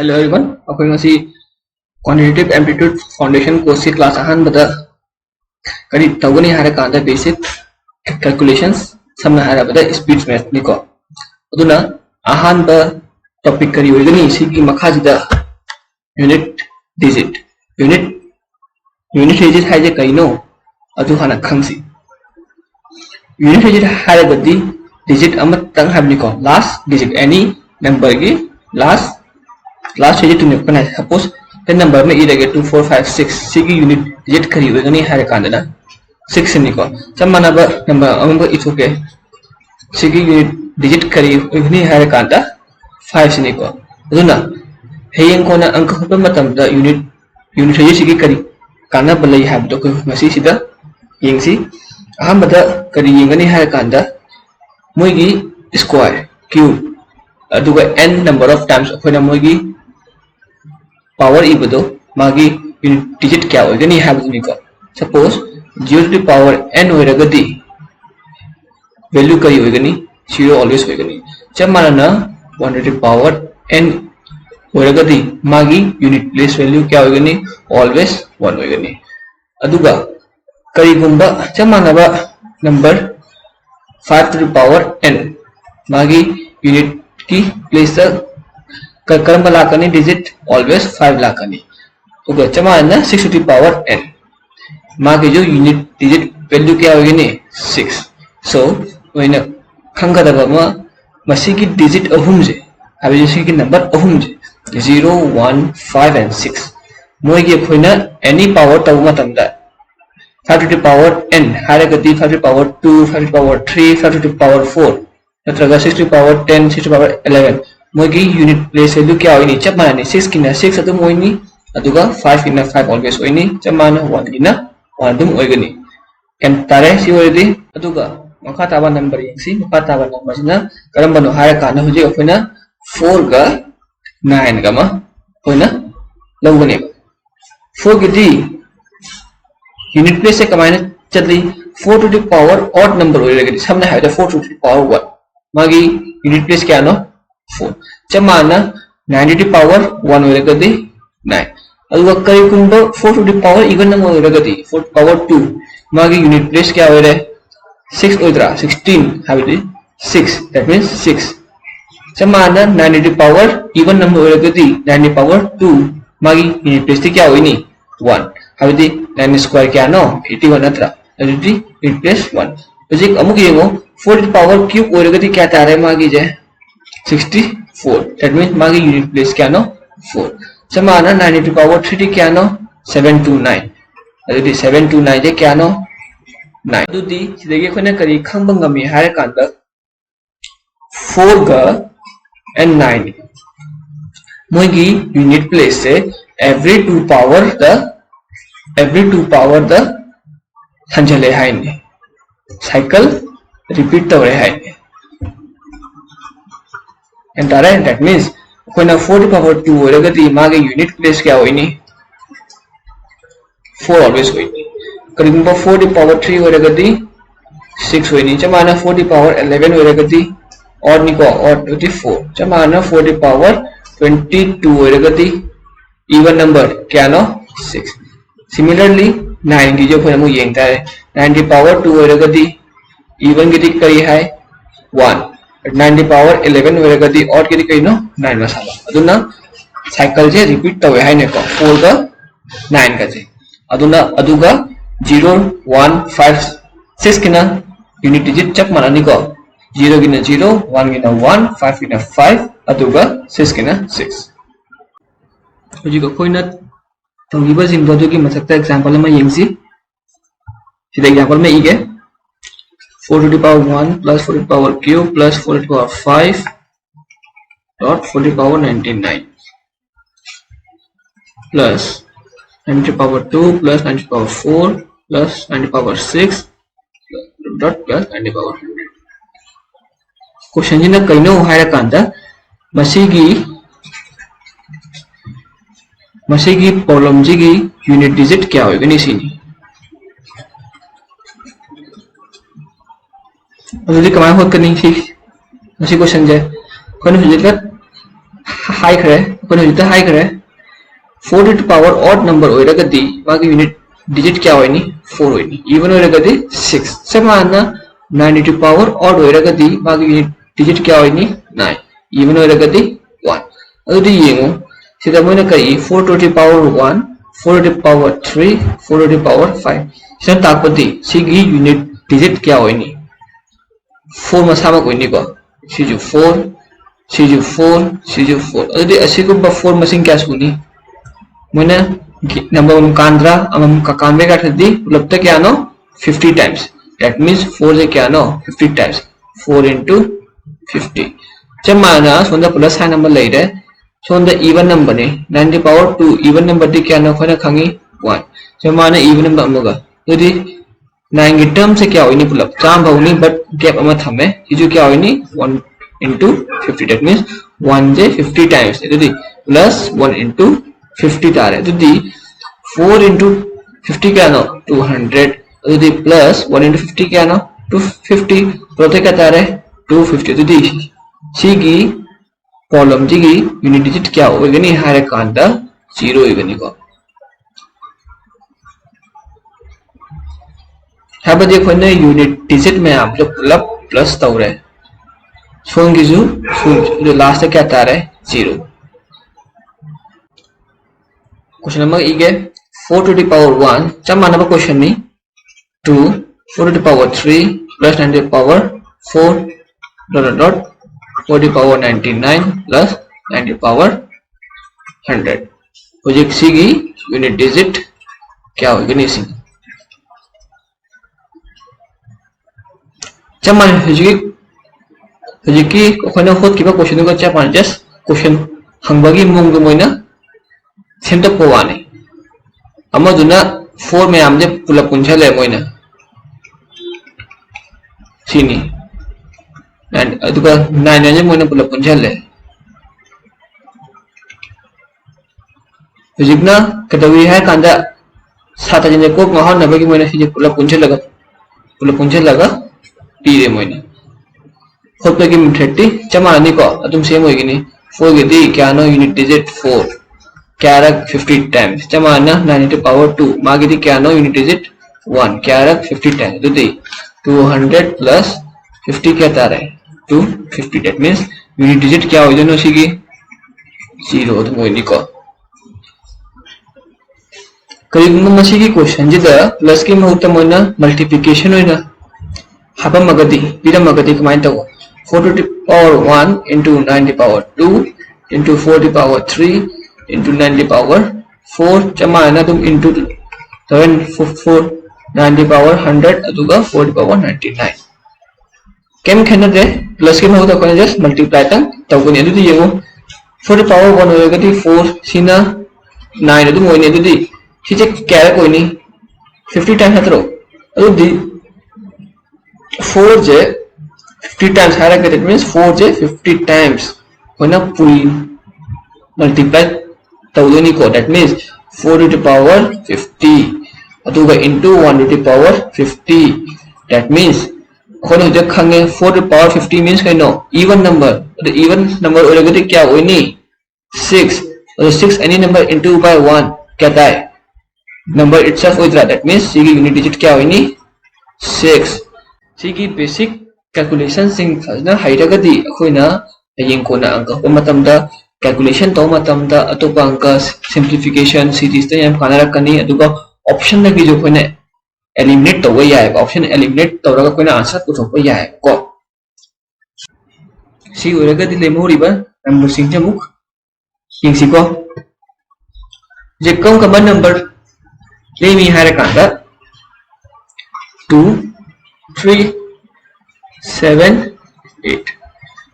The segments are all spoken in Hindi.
Hello everyone. Ako ngasi quantitative aptitude foundation course ki class ahan bada kari tawani hara kanda basic calculations samna hara bada speed math ni ko aduna ahan ba topic kari oigani sigi makhajida unit digit unit digit haje kaino adu hana khangsi unit digit hara badi digit amatang habni ko last digit any number gi last digit to nepana suppose the number में e लगे 2 4 5 6 सिगी unit digit करी होगा नहीं हरे कांडना 6 निको सब माना बा नंबर अमंग इथोके सिगी unit digit करी होगा नहीं हरे कांडा 5 निको अदुना हेयंग कोना अंक होता मतम दा unit digit सिगी करी कांडा बलाई है तो कोई मसी सीधा यंगसी अहम बता करी यंग नहीं हरे कांडा मोगी square cube अदुगा n number of times अखोना मोगी power इबदो मागी unit digit क्या होगा नहीं है बुनी को suppose 0 to the power n होएगा दी value करी होगा नहीं 0 always होएगा नहीं जब माना ना 1 to the power n होएगा दी मागी unit place value क्या होगा नहीं always 1 होएगा नहीं अदुगा करी गुंबा जब माना बा number 5 to the power n मागी unit की place कर्म लाकनी digit always 5 लाकनी ओके चमा ना 6 to the power n मागे जो unit digit value क्या होगी ने 6 so वैना खंगदबा मा मसी की digit अहुम जे अबे जैसे कि नंबर अहुम जे 0 1 5 and 6 मोय के खोइना any power तब मतमदा 5 to the power n हारे गति 5 to the power 2 5 to the power 3 5 to the power 4 नत्रगा 6 to the power 10 6 to the power 11 मोगी unit place value क्या होइनी जब माने 6 किना 6 अदुम होइनी अदुगा 5 किना 5 always होइनी जब माने 1 किना 1 अदुम होइगनी एन तारे सी होइदी अदुगा मखा ताबा नंबर यंगसी मखा ताबा नंबर सिना करम हाय काना हुजे अखोइना 4 गा 9 गा मा होइना लौगने 4 गिदी unit place से कमाइना चली 4 to the power odd number होइगनी हमने हाय 4 to the power 1 मागी unit place क्या नो 4 जब माना 9 to the power 1 होएगा दी 9 अदुगा कई कुंडो 4 to the power even number होएगा दी 4 to the power 2 मागी unit place क्या होए रे 6 होइद्रा 16 हाबिदी 6 that means 6 जब माना 9 to the power even number होएगा दी 9 to the power 2 मागी unit place क्या होइनी 1 हाबिदी 9 स्क्वायर क्या नो 81 अत्रा अदुदी unit place 1 अजिक अमुक येंगो 4 to the power cube होएगा दी क्या तारे मागी जे 64 that means मागी unit place क्या नो 4 समाना 9 to the power 3 क्या नो 729 अदुदी 729 जे क्या नो 9 अदुदी सिदगी खोना करी खंबंग गमी हारे कांदा 4 गा and 9 मोगी unit place से every 2 power the हंजले हाइने cycle repeat तवरे हाइने and that means when a 4 to the power 2 होएगा दी मागे unit place क्या होइनी 4 always होइनी करीबन 4 to the power 3 होएगा दी 6 होइनी जमाना 4 to the power 11 होएगा दी और निको और 24 जमाना 4 to the power 22 होएगा दी even number क्या नो 6 similarly 9 की जो फिर हम येंगता है 9 to the power 2 होएगा दी even की दी करी है 1 9 to the power 11 होएगा दी और कितनी कहीं नो 9 मसाला अदुना साइकिल जे रिपीट तवे है ने को 4 का 9 का जे अदुना अदुगा 0 1 5 6 किना यूनिट डिजिट चक मानानी को 0 किना 0 1 किना 1 5 किना 5 अदुगा 6 किना 6 होजी को कोई न तंगीबा जिंदो जो की मसक्ता एग्जांपल में यंगसी सीधा एग्जांपल में इगे 4 to the power 1 plus 4 to the power cube plus 4 to the power 5 dot 4 to the power 99 plus 9 to the power 2 plus 9 to the power 4 plus 9 to the power 6 dot plus 9 to the power 100 question जी ना कइनो हायरा कांदा मसीगी प्रॉब्लम जी की यूनिट डिजिट क्या होएगा नहीं सीनी अदुदी कमाई होत करनी थी मसी क्वेश्चन जे कोन हुजिका हाई खरे अपन होता high Khare 4 to the power odd number होइरगदी मागी यूनिट डिजिट क्या होइनी 4 होइनी इवन होइरगदी 6 समाना 9 to the power odd होइरगदी मागी यूनिट डिजिट क्या होइनी 9 इवन होइरगदी 1 अदुदी येंगो सिदा मोइना कई 4 to the power 1 4 to the power 3 4 to the power 5 सिदा ताकपति सिगी यूनिट डिजिट क्या होइनी 4 मसामा कोइनी को सिजु 4 सिजु 4 सिजु 4 अदुदी असिगुबा 4 मसिंग क्या सुनी मोइना नंबर कांद्रा अमम का कांबे का थदी उलपता क्या नो 50 टाइम्स दैट मींस 4 से क्या नो 50 टाइम्स 4 into 50 चमाना सोंदा प्लस साइन नंबर लेरे सोंदा इवन नंबर ने 9 to the power 2 even number दी क्या नो खोना खांगी 1 चमाना इवन नंबर अमगा यदि 9 की टर्म से क्या होइनी पुलप चाम भावनी बट गैप अमा थमे इजु क्या होइनी 1 into 50 that means 1 J 50 times यदि प्लस 1 into 50 तारे यदि 4 into 50 क्या नो 200 यदि प्लस 1 into 50 क्या नो 250 प्रोते क्या तारे 250 यदि सीगी कॉलम जीगी यूनिट डिजिट क्या होगा नहीं हारे कांदा 0 होगा नहीं को है बस देखो ना यूनिट डिजिट में आप जो पुलअप प्लस तौर है सोंगी जो लास्ट क्या तारे 0 question number इगे 4 to the power 1 जब माना बा क्वेश्चन में 2 4 to the power 3 plus 9 to the power 4 dot 4 to the power 99 plus 9 to the power 100 हो जे सीगी यूनिट डिजिट क्या होगी नहीं सी जब माना हुजी कोई होत की क्वेश्चन को जब माना जस्ट क्वेश्चन हंगबागी मुंग मोइना सेंटर पोवाने अमदुना 4 में आमजे पुलप पुंछले मोइना सीनी एंड अदुगा 9 ने मोइना पुलप पुंछले हुजिगना कदवी है कांदा सात जने को महन नबगी मोइना सीजे पुलप पुंछलगा पीरे मोइना खोपगी 30 चमानी को अदुम सेम होगिनी 4 गिदी क्या नो यूनिट डिजिट 4 क्यारक 50 टाइम्स चमाना 9 to the power 2 मागिदी क्या नो यूनिट डिजिट 1 क्यारक 50 टाइम्स दुदी 200 plus 50 क्या तारे 250 that means यूनिट डिजिट क्या हो जानो सीगी 0 तो मोइनी को करीब मसीगी क्वेश्चन जिदा प्लस की महत्व मोइना मल्टीप्लिकेशन होइना हाबा मगदी बिरा मगदी कमाइन तो 4 to the power 1 into 9 to the power 2 into 4 to the power 3 into 9 to the power 4 चमाना तुम into 7 4 9 to the power 100 अदुगा 4 to the power 99 केम खेना दे प्लस के महत्व कोने जस्ट मल्टीप्लाई तंग तौगनी अदुदी येगो 4 to the power 1 होएगदी 4 सिना 9 अदु मोइने अदुदी सिजे क्या कोइनी 50 टाइम्स हतरो अदुदी 4 जे 50 times हारा के that means 4 जे 50 times होना पूरी multiply तौदनी को that means 4 to the power 50 अदुगा into 1 to the power 50 that means होने जब खंगे 4 to the power 50 means क्या नो even number the even number ओरेगदी क्या होइनी 6 और 6 any number into by 1 क्या ताए number itself होइद्रा that means सी की यूनिट डिजिट क्या होइनी 6 सी की बेसिक कैलकुलेशन सिंग फजना हाइरगदी अखोइना हयेंग कोना अंक हो मतमदा कैलकुलेशन तो मतमदा अतोपा अंक सिंप्लिफिकेशन सीरीज ते याम कानारकनी अदुगा ऑप्शन लगी जो कोइना एलिमिनेट तो वही आएगा ऑप्शन एलिमिनेट तौरगा कोइना आंसर पुथोपा याय को सी ओरगदी लेमोरिबा नंबर सिंग जमुक यिंगसी को जे कम कमन नंबर लेमी हारे कांदा 2 3 7 8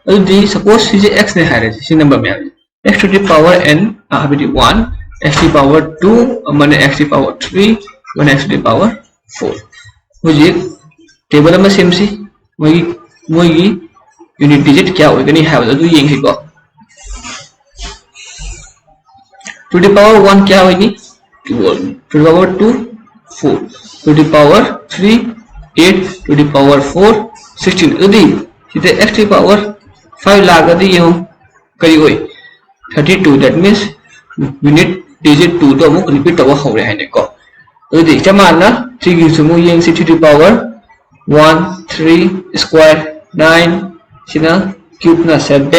अदुदी सपोज सीजे x ने हारे सी नंबर में x to the power n हाबिदी 1 x to the power 2 माने x to the power 3 माने x to the power 4 मुझे टेबल में सेम सी मोगी यूनिट डिजिट क्या होगा नहीं है अदु येंग को to the power 1 क्या होगी 2 to the power 2 4 to the power 3 8 to the power 4 16 यदि इसे x to the power 5 लागदी यो करी होई 32 that means unit digit 2 तो अमुक repeat तब हो रहे हैं को तो देख चमाना 3 की सुमु यंग सी 3 to power 1 3 square 9 सिना cube ना 7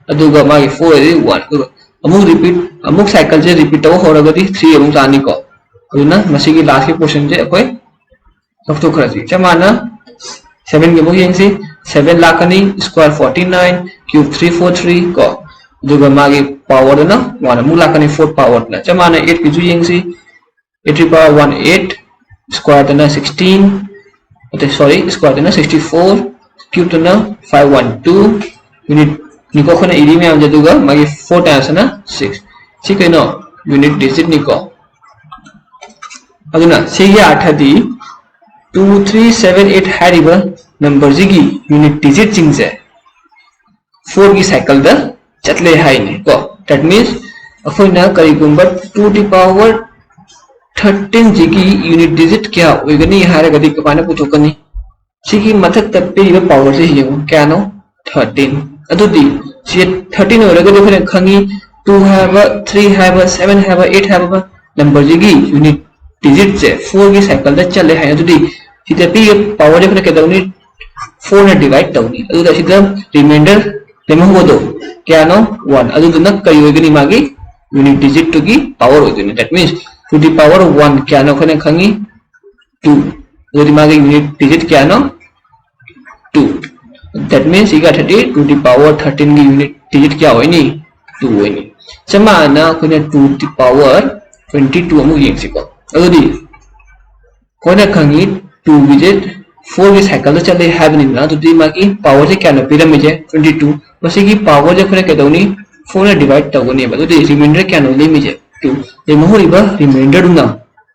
अदुगा मागी 4 है 1 अमुक repeat अमुक cycle से repeat तब हो रहा है 3 अमुक जानी को अदुना मसीकी last के portion से कोई सब तो कर दी चमाना 7 के मुक यंग सी 7 लाखनी square 49 cube 343 को दुगा मागी power ना 1 अमुक लाखनी 4 power ना चमाना 8 की जो young C 8 to power 1 8 square to na 16 okay sorry square to na 64 cube to na 512 unit niko khona iri me am jaduga magi 4 times na 6 ठीक है ना unit digit niko aduna sigi 8 di 2378 hariba number jigi unit digit chingse 4 की cycle da chatle hai ne ko that means akhoi na kari gumba 2 to power 13 जिगी unit digit क्या होगनी हारे गदी कपाने पुथोकनी सिगी मथक तप्पे इबे पावर से हियो क्या नो 13 अदुदी सि 13 होरगदी फने खंगी 2 हैव 3 हैव 7 हैव 8 हैव नंबर जिगी यूनिट डिजिट से 4 की साइकिल दा चले है अदुदी सिते पी पावर दे फने केदौनी 4 ने डिवाइड तौनी अदुदा सिदा रिमाइंडर लेम होदो क्या नो 1 अदुदना कई होगनी मागी यूनिट डिजिट टू की पावर होगनी that means to the power 1 क्या नो खने खंगी 2 तो दिमाग यूनिट डिजिट क्या नो 2 that means इका 30 to the power 13 की यूनिट डिजिट क्या होई नी 2 होई नी समाना खने to the power 22 Amu young सिको अदुदी खने खंगी 2 डिजिट 4 की साइकिल तो चले है बनी ना तो दिमाग की पावर से क्या नो पिरामिड है 22 बस की पावर जो खने केदौनी 4 ने डिवाइड तौगनी है तो रिमाइंडर क्या नो लिमिट है 2 ये मोहरिबा रिमाइंडर ना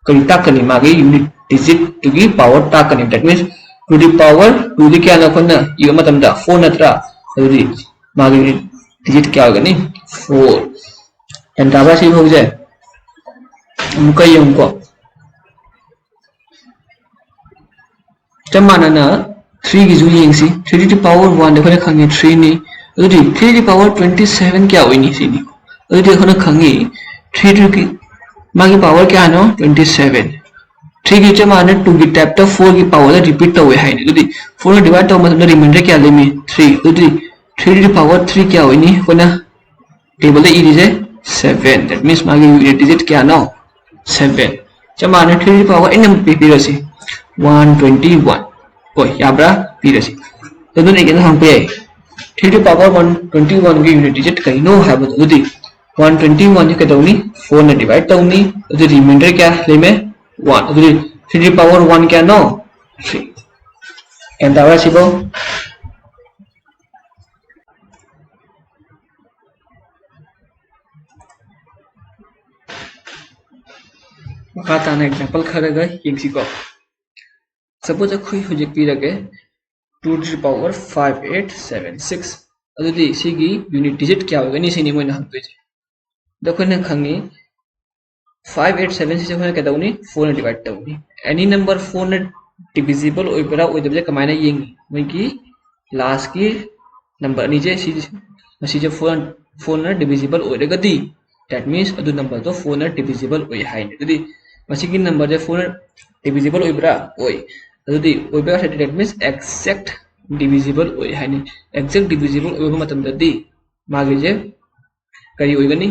कई ताकनी मागे यूनिट डिजिट टू की पावर ताकनी that means to the power 2 दी क्या ना कोना ये मतलब दा 4 नत्रा अदुदी मागे यूनिट डिजिट क्या होगा नी 4 एंड ताबा से हो जाए मुका ये उनको तमाना ना 3 की जो यंगसी 3 दी पावर 1 देखो ना खंगे 3 नी अदुदी 3 दी पावर 27 क्या होई नी सी नी अदुदी देखो ना खंगे 3 की मागी पावर क्या नो 27 3 की चे माने 2 की टैप तो 4 की पावर रिपीट तो हुए है नहीं तो 4 डिवाइड तो मतलब रिमाइंडर क्या ले में 3 तो 3 की पावर 3 क्या हुई नहीं कोना table A is 7 that means मागी यूनिट डिजिट क्या नो 7 चे माने 3 की पावर एन पे पीरसी 121 कोई याब्रा पीरसी तो दोनों के हम पे 3 की पावर 121 की यूनिट डिजिट कहीं नो है तो 121 के दौनी 4 ने डिवाइड तौनी तो रिमाइंडर क्या ले में 1 तो 3 पावर 1 क्या नो 3 एंड दावा सिबो मखाता ना एग्जांपल खरगा यंगसिको सपोज अखोई हुजे पीरगे 2 to the power 5876 अदुदी सिगी यूनिट डिजिट क्या होगा नी सिनी मोइना हंतुजे देखो ने खंगी 587 से होने कदौनी 4 ने डिवाइड तौनी एनी नंबर 4 ने डिविजिबल ओइबरा ओइदबजे कमाइना येंगी मोइगी लास्ट की नंबर नीजे सी 4 ने डिविजिबल ओइरगदी दैट मींस अदु नंबर तो 4 ने डिविजिबल ओइ हाइने अदुदी मसीगी नंबर जे 4 ने डिविजिबल ओइबरा ओइ अदुदी ओइबरा दैट मींस एक्जेक्ट डिविजिबल ओइ हाइने एक्जेक्ट डिविजिबल ओइबा मतमददी मागे जे करी ओइगनी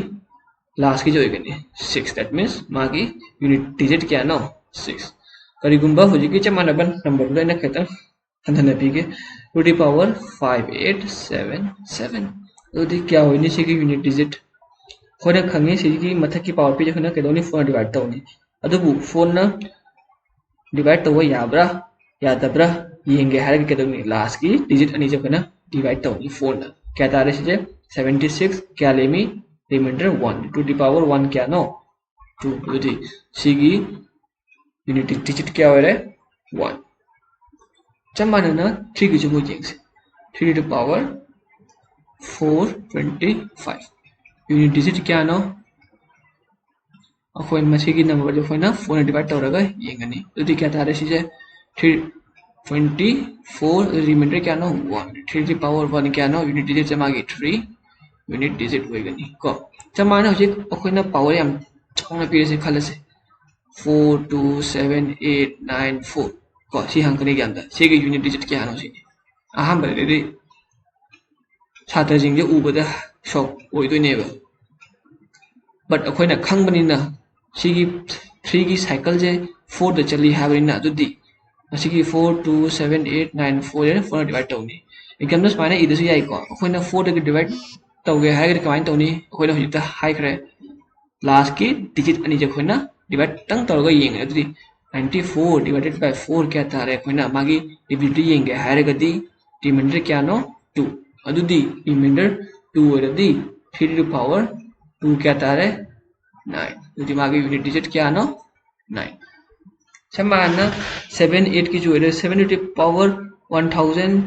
लास्ट की जो होगी 6 दैट मींस मागी यूनिट डिजिट क्या नो 6 करीगुंबा हुजिकी चमानबन नंबर लेना खतम हंधन पीगे टू दी पावर 5877 तो दी क्या होइनी सिगी यूनिट डिजिट खोने खंगे सिगी मथक की पावर पे जखना केदोनी 4 डिवाइड तौनी अदुबु 4 ना डिवाइड तव याब्रा यादब्रा येंगे हारे केदोनी लास्ट की डिजिट अनि जखना डिवाइड तौनी 4 ना क्या तारे सिजे 76 क्या लेमी रिमाइंडर 1 टू दी पावर 1 क्या नो 2 तो सिगी यूनिट डिजिट क्या हो रहा है 1 चमाना 3 की जो मुझे 3 टू पावर 425 यूनिट डिजिट क्या नो अखोइन मसीगी नंबर जो फोना 4 ने डिवाइड तौरगा येंगनी तो क्या तारे सिजे 324 रिमाइंडर क्या नो 1 3 की पावर 1 क्या नो यूनिट डिजिट से मागी 3 यूनिट डिजिट होइगनी को चमाना होजे अखोइना पावर याम चावना पिरसे खलसे 427894 को सी हंकने ज्ञान से यूनिट डिजिट क्या है अहम छात्र जिंगे उबदा शॉक ओइदोनेबा बट अखोइना खंगबनिना सिगी 3 की साइकिल जे 4 द चली हाबनिना दुदी असिगी 427894 ने 4 डिवाइड तौनी एग्जाम दस माने इदसु याई को अखोइना 4 द डिवाइड तौगे हाइगे कमाइन तौनी अखोइना हुजिता हाइखरे लास्ट की डिजिट अनि जे अखोइना डिवाइड तंग तौरगा येंगे अदुदी 94 divided by 4 क्या तारे अखोइना मागी डिविडिटी येंगे हाइरगदी रिमाइंडर क्या no 2 अदुदी reminder 2 ओरदी 3 to the power 2 क्या तारे 9 अदुदी मागी यूनिट डिजिट क्या नो 9 समाना 7 8 की जो 7 to the power 1000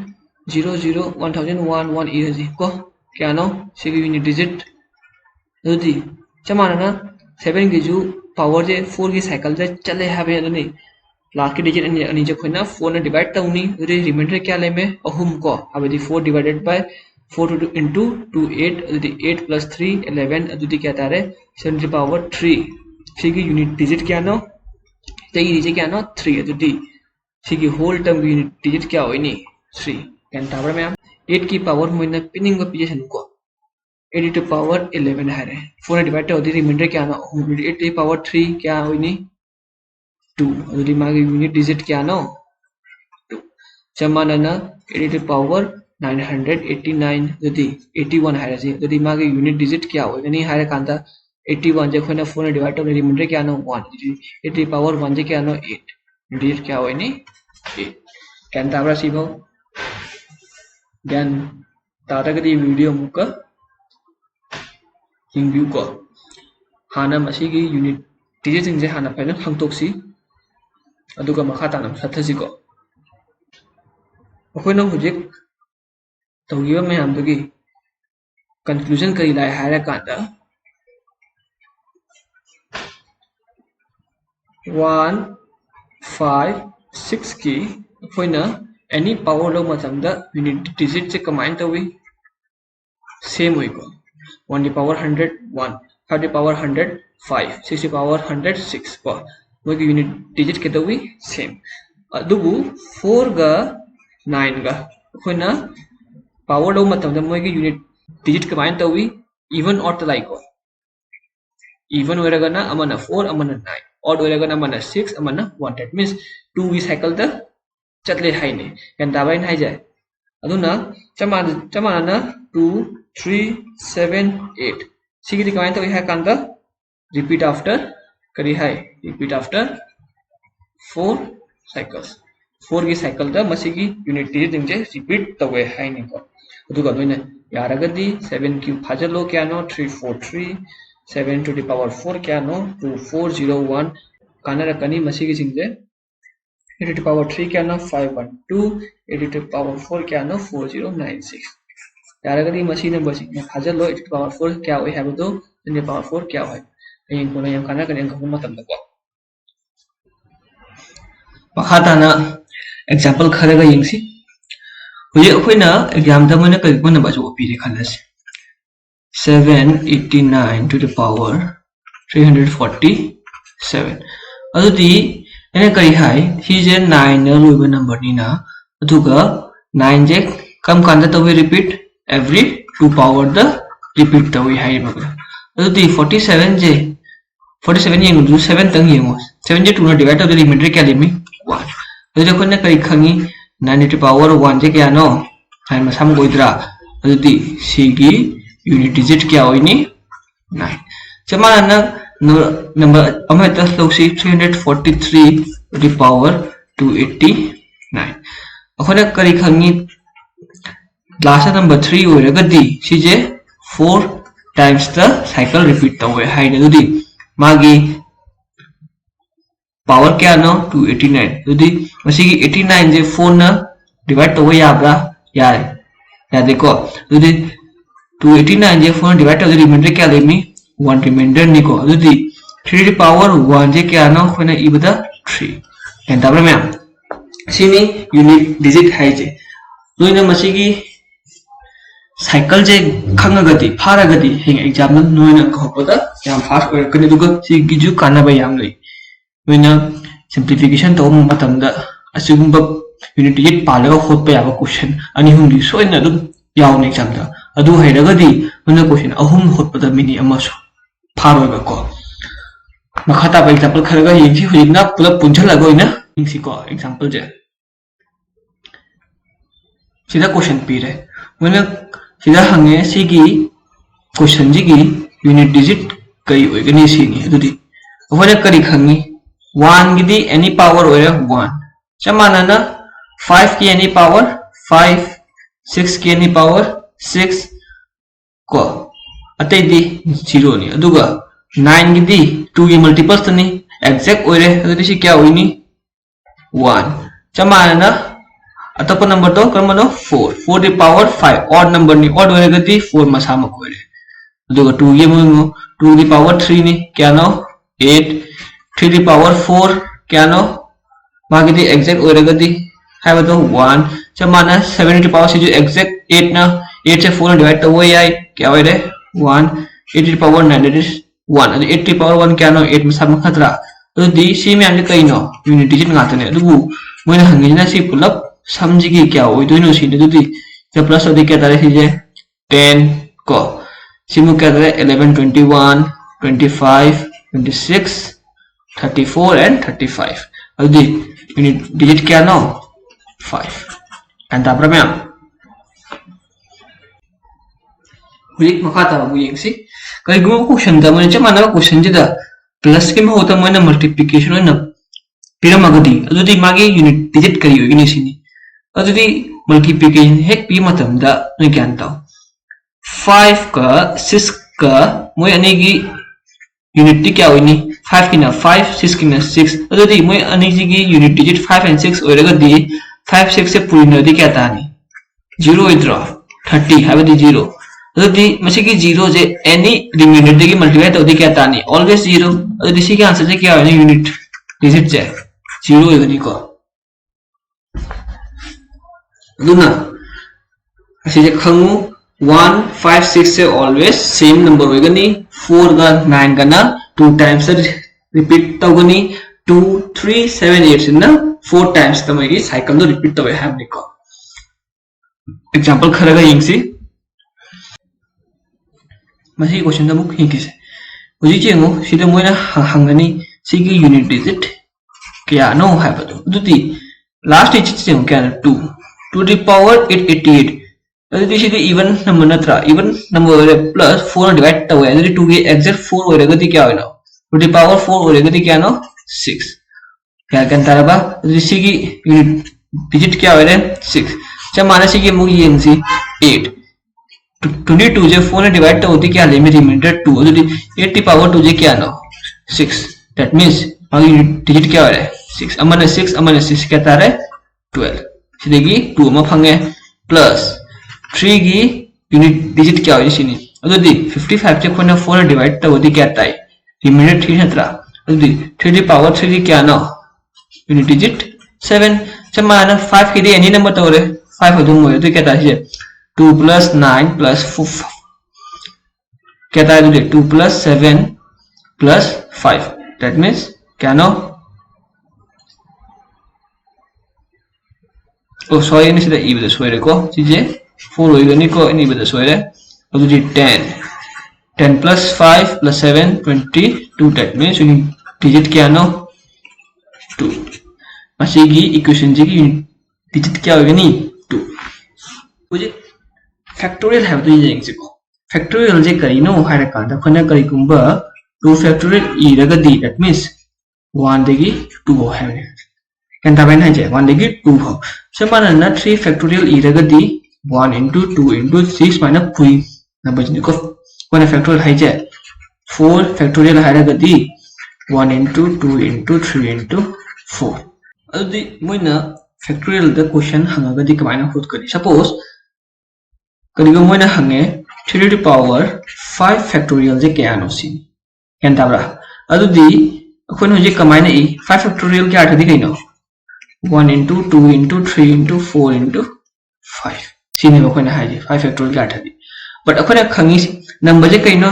1001 इरजी को क्या नो सिगी यूनिट डिजिट अदुदी समाना 7 की जो पावर जे 4 की साइकिल जे चले हाबे अदुनी लास्ट की डिजिट अनि जे खोइना 4 ने डिवाइड तौनी अदुदी रिमाइंडर क्या लेमे अहुम को हाबेदी 4 डिवाइडेड बाय 4 into 2 8 अदुदी 8 plus 3 11 अदुदी क्या तारे 7 to the power 3 सिगी यूनिट डिजिट क्या नो तेगी डिजिट क्या नो 3 अदुदी सिगी होल टर्म यूनिट डिजिट क्या होइनी 3 कैन ताबर में 8 की पावर मोइना पिनिंग पिजेशन को 8 to the power 11 है 4 डिवाइड होती रिमाइंडर क्या नो 8 to the power 3 क्या होइनी 2 अदुदी मागे यूनिट डिजिट क्या नो 2 समानना 8 to the power 989 अदुदी 81 है जी अदुदी मागे यूनिट डिजिट क्या होइनी हारे कांदा 81 जे खोइना 4 ने डिवाइड होती रिमाइंडर क्या नो 1 8 to the power 1 जे क्या नो 8 डिजिट क्या होइनी 8 कैन ताबरा सिबो ज्ञान तारगदी वीडियो मुका हिंग्यू को हाना मसीगी यूनिट डिजिट सिंजे हाना फाइनल खंगतोक्सी अदुगा मखा ताना सथसी को अखोइना हुजिक तौगिबा मयामदगी कंक्लूजन करी लाय हायरा कांदा 1 5 6 की अखोइना एनी पावर लो मतंदा यूनिट डिजिट से कमाइन Tawi same होइको 1 the power 100 1 5 the power 100 5 6 the power 106 को मोगी यूनिट डिजिट के तवी सेम अदुबु 4 गा 9 गा खोइना पावर लो मतम मोगी यूनिट डिजिट कमाइन तवी इवन ऑड तलाइको इवन वेरगना अमना 4 अमना 9 odd वेरगना Amna 6 Amna 1 that means 2 वी साइकिल द चतले हाइने गन दाबाइन हाइ जाय अदुना चमाना 2 3 7 8 सिगी कमाइन तो है कांदा रिपीट आफ्टर करी है रिपीट आफ्टर 4 साइकिल्स 4 की साइकिल द मसिगी यूनिट डिजिट जिंजे रिपीट तवे है निको अदुगा लोइना यारगदी 7 क्यूब फाजलो क्या नो 343 7 to the power 4 क्या नो 2401 कानरा कनी मसिगी जिंजे 8 to the power 3 क्या नो 512 8 to the power 4 क्या नो 4096 यारगदी मशीन नंबर सिंह फाजलो 8 to the power 4 क्या होय हाबदो 10 to the power 4 क्या होय यिंग कोना यम काना कने अंक मतम दको मखाताना एग्जांपल खरगा यिंगसी हुजे अखोइना एग्जाम दा मोना कइ कोना बाजो ओपी रे खलस 789 to the power 347 अदुदी एने करि हाय हि जे 9 न लोइबा नंबर निना अदुगा 9 जे कम कांदा तवे repeat every 2 power the repeat तवे हाय बगा अदुदी 47 जे 47 येंगु दु 7 तंग येंगु 7 जे 2 न डिवाइड ऑफ द रिमाइंडर क्या लिमि 1 अदुदी कोना करि खंगी 9 to the power 1 जे क्या नो हाय मसाम गोइद्रा अदुदी सिगी यूनिट डिजिट क्या होइनी 9 चमाना नंबर अमे तस लोसी 343 to the power 289 अखोना करि खंगी last number 3 ओरगदी सिजे 4 times the cycle repeat तवे हाय नदुदी मागी पावर क्या नो 289 दुदी मसिगी 89 जे 4 ना डिवाइड तवे याब्रा यारे या देखो दुदी 289 जे 4 डिवाइड तवे रिमाइंडर क्या लेमी 1 रिमाइंडर निको दुदी 3 the power 1 जे क्या नो खोना इबदा 3 एंड ताबरा मैम सिमी यूनिट डिजिट हाय जे लोइना मसिगी साइकिल जे खंगगति फारगति हेंग एग्जाम नोइना कहपदा याम फास्ट ओरकनि दुगा सिगिजु कानाबा याम लई नोइना सिंप्लिफिकेशन तो मतमदा असुगुंबा यूनिट डिजिट पालगा होतपा याबा क्वेश्चन अनि हुंदि सोइना दु यावन एग्जाम दा अदु हैरगदि नोइना क्वेश्चन अहुम होतपदा मिनी अमसु फारोगा को मखाता बा एग्जांपल खरगा यिंगसि हुइना पुला पुंझलगा ओइना यिंगसि को एग्जांपल जे सिदा क्वेश्चन पीरे मोइना सिदा हंगे सिगी क्वेश्चन जिगी यूनिट डिजिट कई ओइगनि सिनी अदुदि ओहरे करी खंगी 1 गिदी एनी पावर ओइरा 1 चमानाना 5 की एनी पावर 5 6 की एनी पावर 6 को अतैदी 0 नि अदुगा 9 गिदी 2 की मल्टीपल्स तनी एग्जैक्ट ओइरे अदुदि सि क्या ओइनी 1 चमानाना अतप नंबर तो क्रमनो 4 the power 5 odd number ni odd होएगा 4 मसा मक होए अदुगा 2 ये मोंगो 2 the power 3 ni क्या नो 8 3 the power 4 क्या नो बाकी दी एग्जैक्ट होएगा है तो 1 चमाना 7 the power से जो एग्जैक्ट 8 ना 8 से 4 डिवाइड तो वही आई क्या होए रे 1 8 the power 9 that is 1 and 8 the power 1 क्या नो 8 मसा मक खतरा तो दी सी में आने कहीं नो यूनिट डिजिट ngaतने अदुगु मोइना हंगिना सी पुलअप समझिगी क्या होई दोइनो सिने दुदी जब प्लस ओदी क्या तारे सिजे 10 को सिमु क्या तारे 11 21 25 26 34 and 35 अदि यूनिट डिजिट क्या नो 5 and तापर में हुई मखाता बाबू यंगसी कई गुमो क्वेश्चन दा मने चमाना क्वेश्चन जिदा प्लस के में होता मने मल्टीप्लिकेशन होना पिरमगदी अदुदी मागे यूनिट डिजिट करी होइगनि सिनी अदुदी मल्टीप्लिकेशन हेक पी मतमदा नोइ ज्ञान ताओ 5 का 6 का मोय अनेगी यूनिट टी क्या होइनी 5 किना 5 6 किना 6 अदुदी मोय अनेगी की यूनिट डिजिट 5 and 6 ओइरगदी 5 6 से पुरिनदी क्या तानी 0 इद्रा 30 हाबदी 0 अदुदी मसिगी 0 जे एनी रिमाइंडर देगी मल्टीप्लाई तोदी क्या तानी ऑलवेज 0 अदुदी सी के आंसर जे क्या होइनी यूनिट डिजिट जे 0 होइगनी को अदुना असिजे खंगु 1 5 6 से ऑलवेज सेम नंबर होइगनी 4 गा 9 गना 2 टाइम्स रिपीट तौगनी 2 3 7 8 ना 4 टाइम्स तमगी साइकिल दो रिपीट तवे हैबनी को example Kharga यिंगसी Masih question the मुख हिकिसे हुजी चेंगो सिदा मोइना हंगनी सिगी यूनिट डिजिट क्या नो हैबदो दुदी लास्ट इच चेंगो क्या 2 to the power 888 अदि सिदि इवन नंबर नत्रा इवन नंबर प्लस 4 डिवाइड तवे अदि 2 के एग्जैक्ट 4 ओइरगदि क्या होइनो to the power 4 ओइरगदि क्या नो 6 क्या कन तारबा अदि सिगी यूनिट डिजिट क्या होइरे 6 च माने सिगी मुगी यंगसी 8 22 जे 4 ने डिवाइड तो होती क्या लिमिट रिमाइंडर 2 अदि 8 the power 2 जे क्या नो 6 दैट मींस आगे यूनिट डिजिट क्या होइरे 6 अमने 6 क्या तारे 12 सिदेगी 2 मा फंगे प्लस 3 की यूनिट डिजिट क्या होई सिनी अदुदी 55 से कोना 4 डिवाइड तवदी क्या ताई रिमाइंडर 3 हत्रा अदुदी 3 की पावर 3 क्या नो यूनिट डिजिट 7 चमाना 5 की दी एनी नंबर तवरे 5 अदुम होय तो क्या ताई 2 plus 9 plus 4 क्या ताई 2 plus 7 plus 5 दैट मींस क्या नो ओ सॉरी नि सिदा इबदा सोइरे को चिजे 4 होइगनि को नि इबदा सोइरे अदुदी 10 plus 5 plus 7 22 that means unit digit क्या नो 2 मसिगी इक्वेशन जिगी डिजिट क्या होइगनि 2 बुझे फैक्टोरियल है तो ये को फैक्टोरियल जे करिनो हाइरा कांदा खना करिकुंबा 2 फैक्टोरियल इरगदी दैट मींस 1 देगी 2 हो है and the है जे 1 देगी 2 हो समान ना 3 फैक्टोरियल इरगदी 1 into 2 into 6 minus 3 ना बजनी को कोना फैक्टोरियल है जे 4 फैक्टोरियल हाइरगदी 1 into 2 into 3 into 4 अदि मोइना फैक्टोरियल द क्वेश्चन हंगगदी कमाइना खुद करी सपोज करिगो मोइना हंगे 3 to the power 5 फैक्टोरियल जे क्या नो सी केन ताबरा अदुदी अखोन होजे कमाइना ई 5 फैक्टोरियल के आठ दी कइनो 1 into 2 into 3 into 4 into 5 सिने अखोना हाइजे 5 फैक्टोरियल गाथदी बट अखोना खंगी नंबर जे कइनो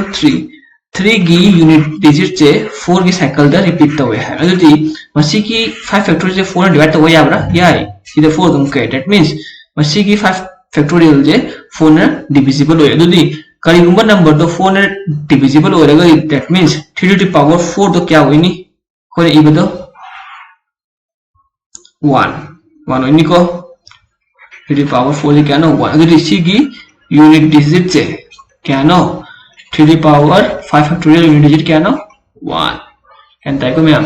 3 गी यूनिट डिजिट से 4 की साइकिल दा रिपीट तवे है अदुदी मसी की 5 फैक्टोरियल से 4 डिवाइड तवे याबरा याय सिदा 4 दम के दैट मींस मसी की 5 फैक्टोरियल जे 4 ना डिविजिबल होय अदुदी करिगुंबा नंबर दो 4 ना डिविजिबल होयगा that means 3 to the power 4 दो क्या होइनी कोने इबदो 1 होइनी को 3 टू द पावर 4 जे क्या नो 1 अदुदी सी की यूनिट डिजिट से क्या नो 3 to the power 5 factorial unit digit क्या नो 1 and ताइको मैम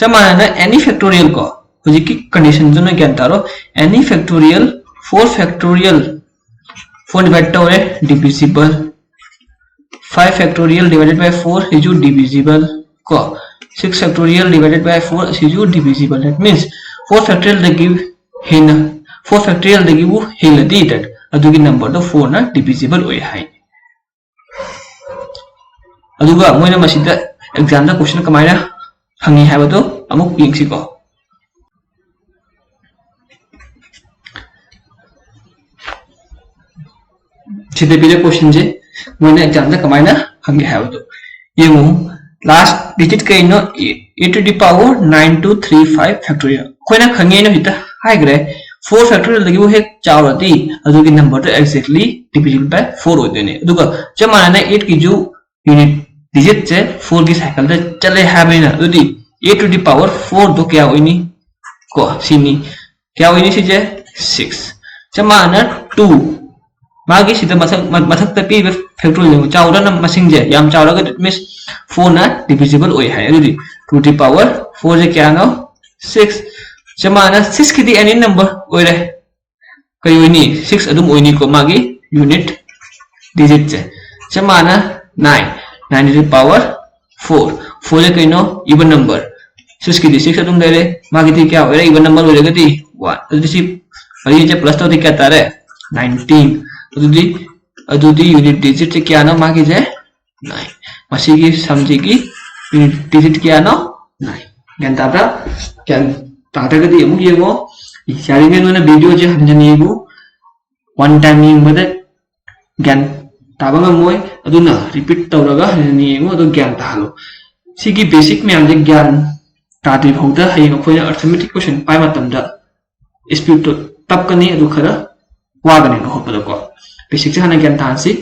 चमाना ना any factorial को हुजी की कंडीशन जो ना क्या तारो any factorial 4 factorial 4 divided by divisible 5 factorial divided by 4 is divisible को 6 factorial divided by 4 is divisible that means 4 factorial they give hin 4 factorial they give hiladi that adugi number do 4 na divisible oi hai aduga moina masida exam da question kamaina hangi hai bado amuk yengsi ko sida pile question je moina exam da kamaina hangi hai bado yengu last digit kai no 8 to the power 9235 factorial koina khangi no hita hai gre 4 factorial लगी वो है चार होती अदुगी नंबर तो exactly divisible by 4 होते ने अदुगा जब माना ना 8 की जो यूनिट डिजिट से 4 की साइकिल से चले है बिना अदुदी 8 to the power 4 तो क्या होइनी को सीनी क्या होइनी सी जे 6 जब माना 2 मागी सीधा मथक तक भी factorial चावरा ना मसिंग जे याम चावरा का मींस 4 ना divisible होए है अदुदी 2 to the power 4 जे क्या ना 6 जमाना 6 की दी एनी नंबर ओइरे कई ओइनी 6 अदुम ओइनी को मागी यूनिट डिजिट से जमाना 9 टू द पावर 4 ले कइनो इवन नंबर 6 की दी 6 अदुम देरे मागी दी क्या ओइरे इवन नंबर ओइरे गति 1 अदुदी अरी जे प्लस तो दी क्या तारे 19 अदुदी यूनिट डिजिट से क्या ना मागी जे 9 मसी की समझी की यूनिट डिजिट क्या ना 9 गंताब्रा क्या ताकि अमुक येगो यारिमे नोना वीडियो जे हंजनी येगो वन टाइम येंबदे ज्ञान ताबंग मोय अदुना रिपीट तौरगा हंजनी येगो अदु ज्ञान तालो सिगी बेसिक में आजे ज्ञान तादि भौदा हयेंग अखोयना अर्थमेटिक क्वेश्चन पाइ मतमदा स्पीड तो तपकनी अदु खरा वागने न होपदको बेसिक से हना ज्ञान तानसी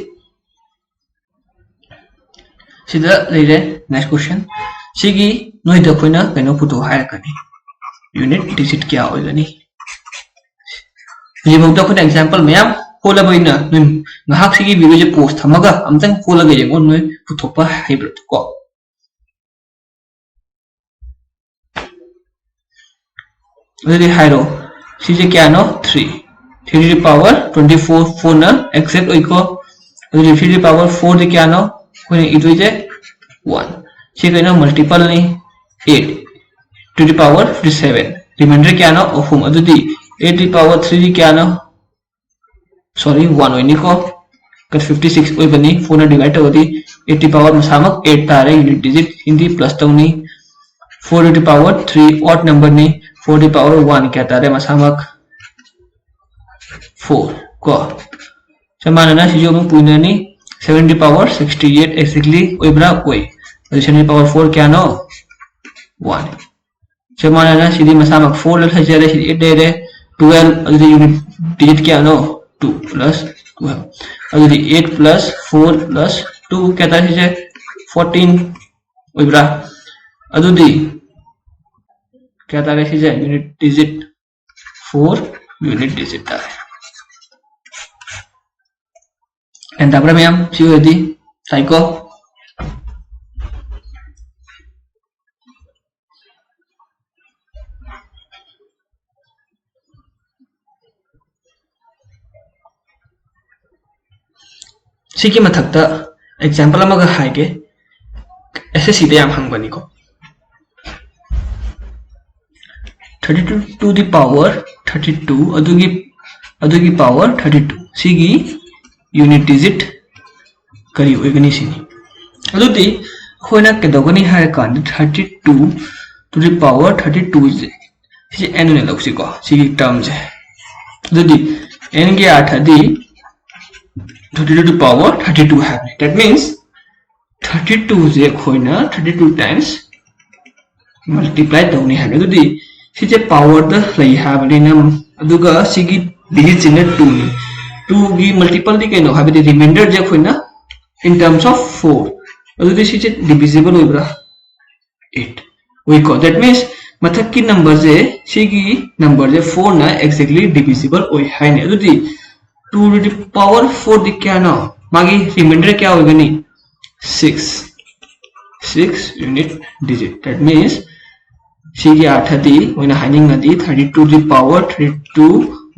सिदा लेरे नेक्स्ट क्वेश्चन सिगी नोय दखोयना कइनो फुटो हायरकनी यूनिट डिजिट क्या होइगनी ये बहुता खुद एग्जांपल मैम खोला बइना नुन ngahak sigi video je post thamaga amtang खोला गे जेंगो नोय पुथोपा हाइब्रिड को अदि हाइरो सिजे क्या नो 3 to the power 24 4 ना एक्सेक्ट ओइको अदि 3 to the power 4 दे क्या नो कोने इदु जे 1 से कइनो मल्टीपल नहीं 8 to the power 57 रिमाइंडर क्या ना अहुम अदुदी 8 to the power 3 क्या ना सॉरी 1 ओइनी को कट 56 ओइ बनी 4 ना डिवाइड होती 8 to the power मसामक 8 तारे यूनिट डिजिट हिंदी प्लस तौनी 4 to the power 3 odd number नहीं 4 to the power 1 क्या तारे मसामक 4 को समान ना सिजो में पुइना नहीं 7 to the power 68 एक्जेक्टली ओइ बरा ओइ addition to the power 4 क्या नो 1 जमाना ना सीधी मसामक 4 लल हजारे सीधी 8 दे 12 अदि यूनिट डिजिट क्या नो 2 प्लस 12 अदि 8 प्लस 4 प्लस 2 कहता है 14 ओइब्रा अदि कहता है यूनिट डिजिट 4 यूनिट डिजिट है एंड तापर में हम सी होदी साइको सिकी मथक्ता एग्जांपल अमगा हाइगे एसएससी दे याम हंगबनी को 32 to the power 32 अदुगी पावर 32 सिगी यूनिट डिजिट करी ओइगनी सिनी अदुदी खोना केदगनी हाय कान 32 to the power 32 से n ने लौसी को सी टर्म से यदि n के अर्थ है 32 to the power 32 है that means 32 से खोइना 32 times multiply तौनी है यदि सीजे power द लई है बने नम अदुगा सीगी digit से 2 नि 2 की multiple दी के नो है बने remainder J खोइना in terms of 4 अदुदी CJ divisible हो बरा 8 we got that means मथक की नंबर से सीगी नंबर से 4 ना exactly divisible हो है ने अदुदी 2 to the power 4 दी क्या ना मागी remainder क्या होगा नी 6 unit digit that means सीगी 8 दी वना हाइनिंग नदी 32 to the power 32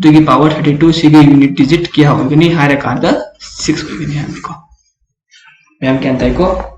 to the power 32 सीगी unit digit क्या होगा नी हारे कांदा 6 होगा नी हमको मैम क्या अंतर को